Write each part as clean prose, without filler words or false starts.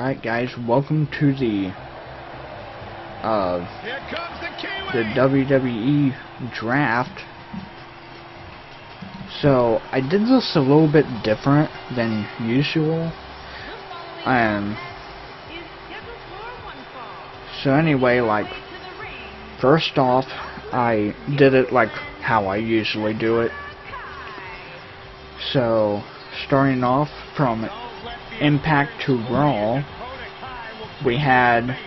Alright guys, welcome to the WWE draft. So I did this a little bit different than usual. So anyway, like, first off, I did it like how I usually do it. So starting off from Impact to Raw, we had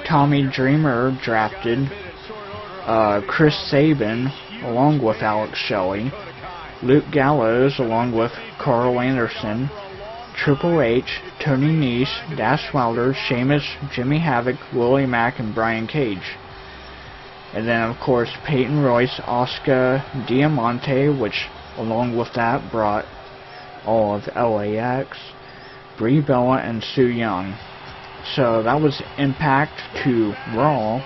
Tommy Dreamer drafted, Chris Sabin along with Alex Shelley, Luke Gallows along with Carl Anderson, Triple H, Tony Nese, Dash Wilder, Sheamus, Jimmy Havoc, Willie Mack, and Brian Cage. And then of course Peyton Royce, Asuka, Diamante, which along with that brought all of LAX, Brie Bella, and Su Yung. So that was Impact to Raw.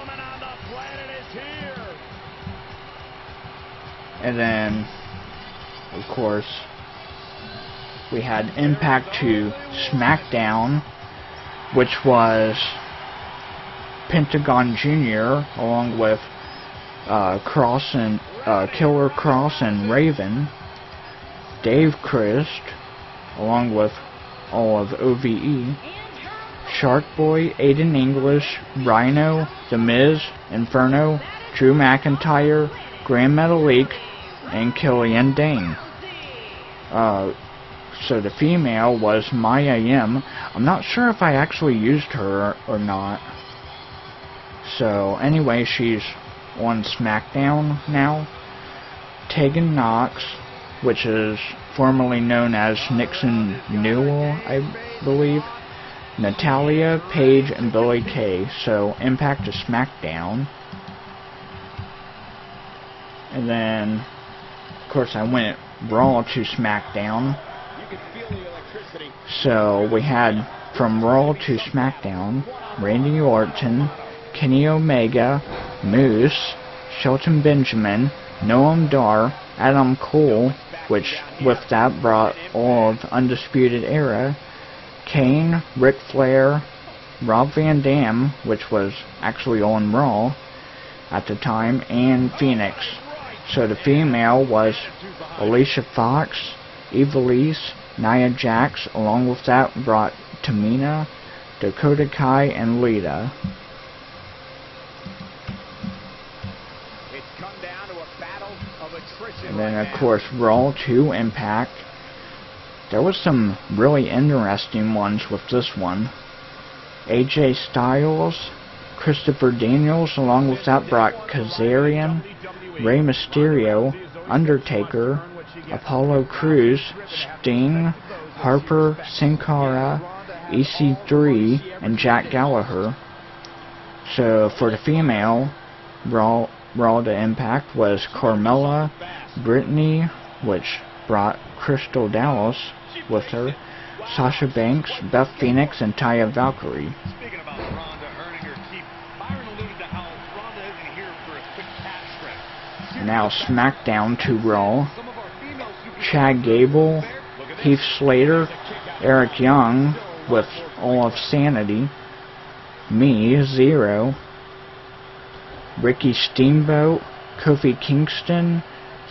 And then, of course, we had Impact to SmackDown, which was Pentagon Jr. along with Cross and Killer Cross and Raven, Dave Christ along with all of OVE, Shark Boy, Aiden English, Rhino, The Miz, Inferno, Drew McIntyre, Grand Metalik, and Killian Dane. So the female was Maya Yim. I'm not sure if I actually used her or not. So anyway, she's on SmackDown now. Tegan Knox, which is formerly known as Nixon Newell, I believe. Natalia, Paige, and Billie Kay. So Impact to SmackDown. And then, of course, I went Raw to SmackDown. So we had from Raw to SmackDown, Randy Orton, Kenny Omega, Moose, Shelton Benjamin, Noam Dar, Adam Cole, which with that brought all of Undisputed Era, Kane, Ric Flair, Rob Van Dam, which was actually on Raw at the time, and Phoenix. So the female was Alicia Fox, Ivelisse, Nia Jax, along with that brought Tamina, Dakota Kai, and Lita. And then of course Raw to Impact. There was some really interesting ones with this one. AJ Styles, Christopher Daniels, along with that brought Kazarian, Rey Mysterio, Undertaker, Apollo Crews, Sting, Harper, Sin Cara, EC3, and Jack Gallagher. So for the female, Raw to Impact was Carmella, Brittany, which brought Crystal Dallas with her, Sasha Banks, Beth Phoenix, and Taya Valkyrie. Now SmackDown to Raw. Chad Gable, Heath Slater, Eric Young with all of Sanity, me, Zero, Ricky Steamboat, Kofi Kingston,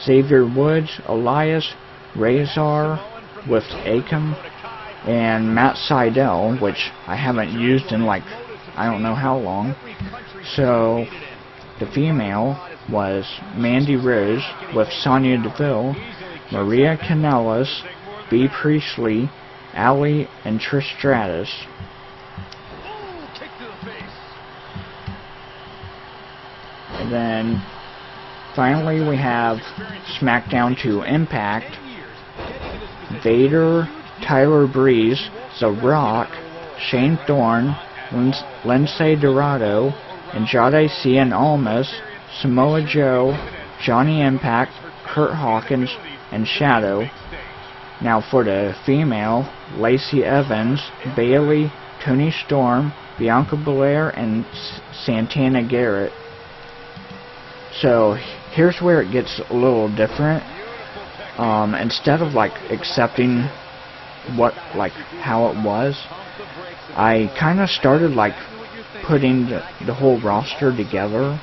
Xavier Woods, Elias, Razor with Akam, and Matt Sydal, which I haven't used in like I don't know how long. So the female was Mandy Rose with Sonya Deville, Maria Kanellis, Bea Priestley, Allie, and Trish Stratus. And then finally we have SmackDown to Impact. Vader, Tyler Breeze, The Rock, Shane Thorne, Lindsay Dorado, Andrade Cien Almas, Samoa Joe, Johnny Impact, Kurt Hawkins, and Shadow. Now for the female, Lacey Evans, Bayley, Toni Storm, Bianca Belair, and Santana Garrett. So here's where it gets a little different. Instead of like accepting how it was, I kind of started like putting the whole roster together,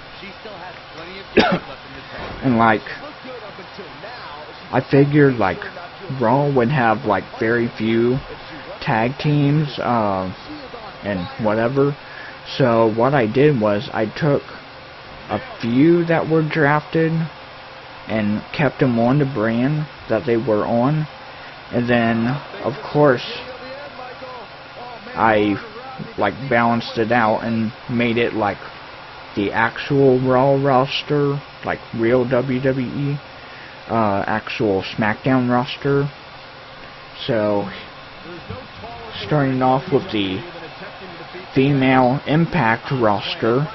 and like I figured like Raw would have like very few tag teams and whatever. So what I did was I took a few that were drafted and kept them on the brand that they were on, and then of course I like balanced it out and made it like the actual Raw roster, like real WWE, actual SmackDown roster. So starting off with the female Impact roster,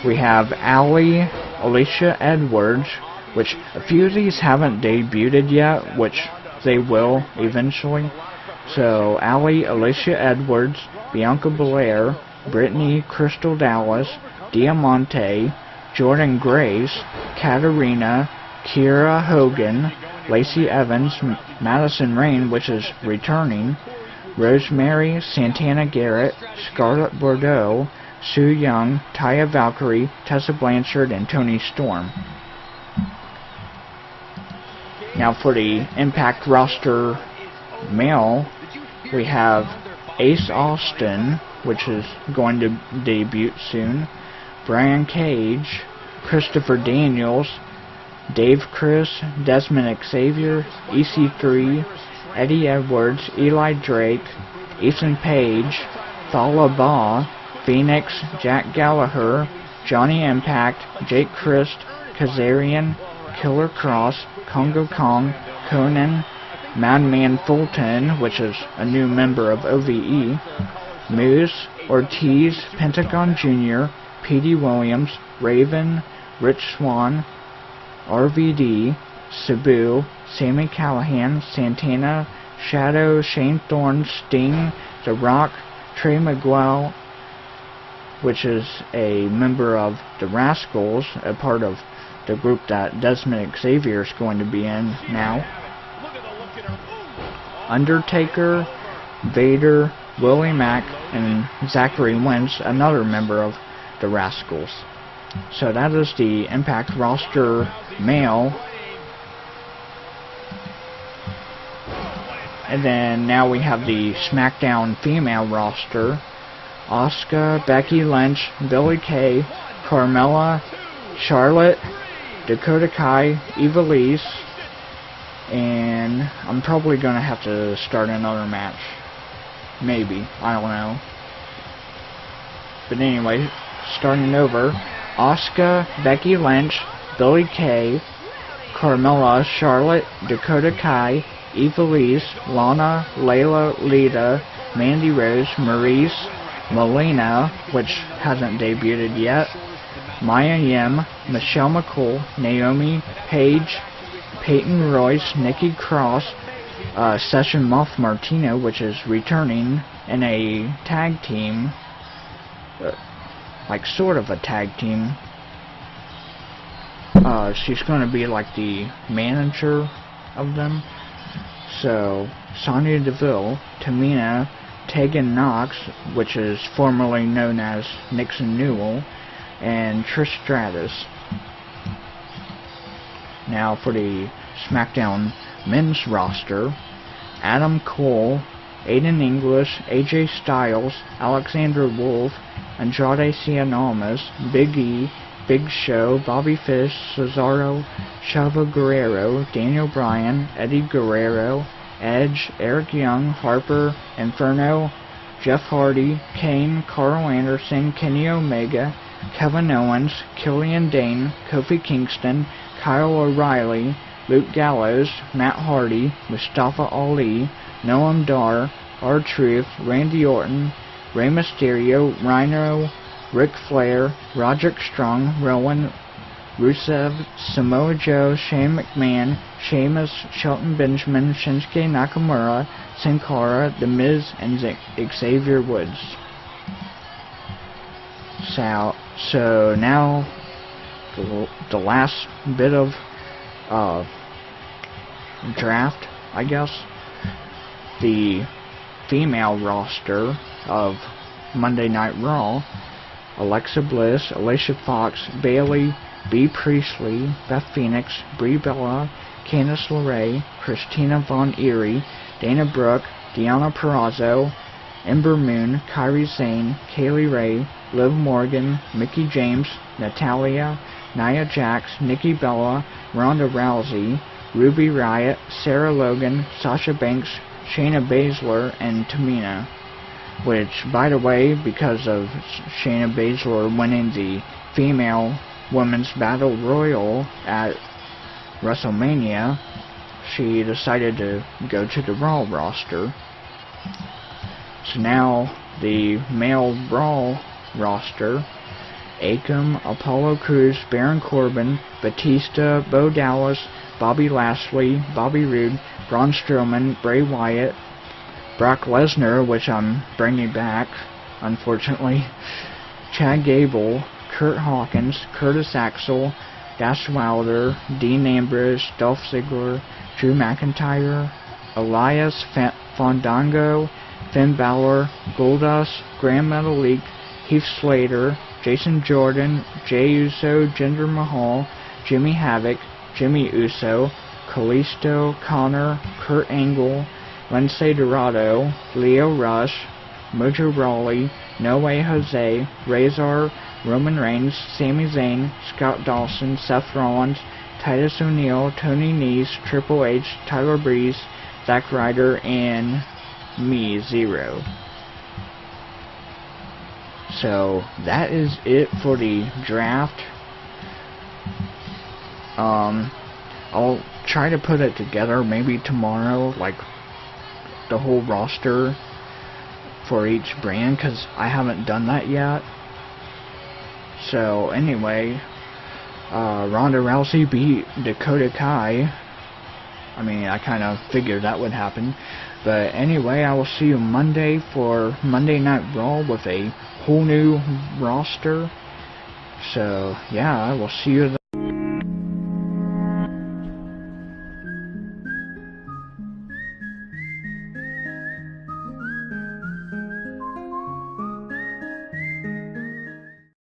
we have Allie, Alicia Edwards, which a few of these haven't debuted yet, which they will eventually. So Allie, Alicia Edwards, Bianca Belair, Brittany Crystal Dallas, Diamante, Jordan Grace, Katarina, Kiera Hogan, Lacey Evans, Madison Rayne, which is returning, Rosemary, Santana Garrett, Scarlett Bordeaux, Sue Young, Taya Valkyrie, Tessa Blanchard, and Toni Storm. Now for the Impact roster male, we have Ace Austin, which is going to debut soon, Brian Cage, Christopher Daniels, Dave Chris, Desmond Xavier, EC3, Eddie Edwards, Eli Drake, Ethan Page, Thala Ba, Phoenix, Jack Gallagher, Johnny Impact, Jake Christ, Kazarian, Killer Cross, Congo Kong, Conan, Madman Fulton, which is a new member of OVE, Moose, Ortiz, Pentagon Jr., P.D. Williams, Raven, Rich Swann, RVD, Sabu, Sami Callihan, Santana, Shadow, Shane Thorne, Sting, The Rock, Trey Miguel, which is a member of the Rascals, a part of the group that Desmond Xavier is going to be in now. Undertaker, Vader, Willie Mack, and Zachary Wentz, another member of the Rascals. So that is the Impact roster male. And then now we have the SmackDown female roster. Asuka, Becky Lynch, Billie Kay, Carmella, Charlotte, Dakota Kai, Ivelisse, and I'm probably going to have to start another match. Maybe. I don't know. But anyway, starting over. Asuka, Becky Lynch, Billie Kay, Carmella, Charlotte, Dakota Kai, Ivelisse, Lana, Layla, Lita, Mandy Rose, Maurice, Melina, which hasn't debuted yet, Mia Yim, Michelle McCool, Naomi, Paige, Peyton Royce, Nikki Cross, Session Moth Martino, which is returning in a tag team, like sort of a tag team. She's going to be like the manager of them. So, Sonya Deville, Tamina, Tegan Knox, which is formerly known as Nixon Newell, and Trish Stratus. Now for the SmackDown men's roster, Adam Cole, Aiden English, AJ Styles, Alexander Wolf, Andrade Cien Almas, Big E, Big Show, Bobby Fish, Cesaro, Chavo Guerrero, Daniel Bryan, Eddie Guerrero, Edge, Eric Young, Harper, Inferno, Jeff Hardy, Kane, Carl Anderson, Kenny Omega, Kevin Owens, Killian Dane, Kofi Kingston, Kyle O'Reilly, Luke Gallows, Matt Hardy, Mustafa Ali, Noam Dar, R-Truth, Randy Orton, Rey Mysterio, Rhino, Ric Flair, Roderick Strong, Rowan, Rusev, Samoa Joe, Shane McMahon, Sheamus, Shelton Benjamin, Shinsuke Nakamura, Sin Cara, The Miz, and Xavier Woods. So now the last bit of draft, I guess. The female roster of Monday Night Raw: Alexa Bliss, Alicia Fox, Bayley, Bea Priestley, Beth Phoenix, Brie Bella, Candice LeRae, Christina Von Eerie, Dana Brooke, Deonna Purrazzo, Ember Moon, Kairi Sane, Kaylee Ray, Liv Morgan, Mickie James, Natalya, Nia Jax, Nikki Bella, Ronda Rousey, Ruby Riott, Sarah Logan, Sasha Banks, Shayna Baszler, and Tamina. Which, by the way, because of Shayna Baszler winning the female women's battle royal at WrestleMania, she decided to go to the Raw roster. So now the male Raw roster: Akam, Apollo Crews, Baron Corbin, Batista, Bo Dallas, Bobby Lashley, Bobby Roode, Braun Strowman, Bray Wyatt, Brock Lesnar, which I'm bringing back, unfortunately, Chad Gable, Kurt Hawkins, Curtis Axel, Dash Wilder, Dean Ambrose, Dolph Ziggler, Drew McIntyre, Elias Fandango, Finn Balor, Goldust, Grand Metalik, Heath Slater, Jason Jordan, Jey Uso, Jinder Mahal, Jimmy Havoc, Jimmy Uso, Kalisto, Connor, Kurt Angle, Lindsay Dorado, Leo Rush, Mojo Rawley, No Way Jose, Razor, Roman Reigns, Sami Zayn, Scott Dawson, Seth Rollins, Titus O'Neil, Tony Nese, Triple H, Tyler Breeze, Zack Ryder, and me, Zero. So that is it for the draft. I'll try to put it together maybe tomorrow, like the whole roster for each brand, because I haven't done that yet. So anyway, Ronda Rousey beat Dakota Kai. I mean, I kind of figured that would happen. But anyway, I will see you Monday for Monday Night Raw with a whole new roster. So yeah, I will see you then.